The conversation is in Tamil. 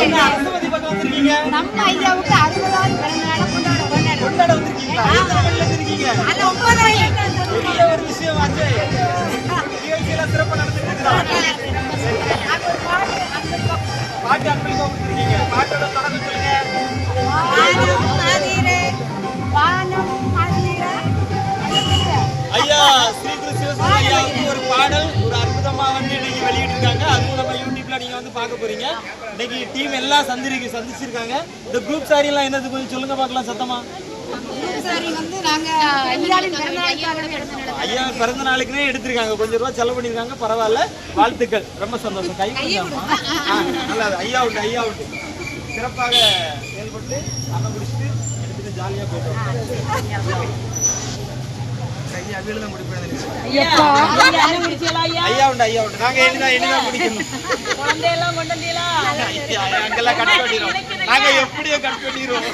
அரசமதி பக்கம் வந்திருக்கீங்க. நம்ம ஐயாவுக்கு 60வது பிறந்த நாளை கொண்டாட வந்திருக்கீங்களா? எத்தனை மணில வந்திருக்கீங்க? பெரிய ஒரு விஷயம் ஆச்சு. நிகழ்ச்சியெல்லாம் சிறப்பா நடந்துட்டு இருக்கா? பாட்டு அன்பளிப்பா கொடுத்துருக்கீங்க. பாட்டோட தொடர்ந்து சொல்லுங்க. ஐயா ஸ்ரீ குரு சிவசுந்தர ஐயாவுக்கு ஒரு பாடல் ஒரு அற்புதமா வந்து இன்னைக்கு வெளியிட்டு இருக்காங்க. அதுவும் நம்ம யூடியூப்ல நீங்க வந்து பார்க்க போறீங்க. இன்னைக்கு டீம் எல்லாம் சந்திச்சிருக்காங்க. இந்த குரூப் சாரி எல்லாம் என்னது கொஞ்சம் சொல்லுங்க பார்க்கலாம் சத்தமா. ஐயா பிறந்த நாளுக்குனே எடுத்திருக்காங்க. கொஞ்சம் ரூபா செலவு பண்ணிருக்காங்க. பரவாயில்ல, வாழ்த்துக்கள், ரொம்ப சந்தோஷம். கை நல்லா ஐயா விட்டு சிறப்பாக செயல்பட்டு அண்ணன் குடிச்சிட்டு எடுத்துட்டு ஜாலியா போயிட்டு ஐயா உண்டு நாங்க என்னதான் முடிக்கணும். அங்கெல்லாம் கட் பண்ணிடுவோம். நாங்க எப்படியோ கட் பண்ணிடுவோம்.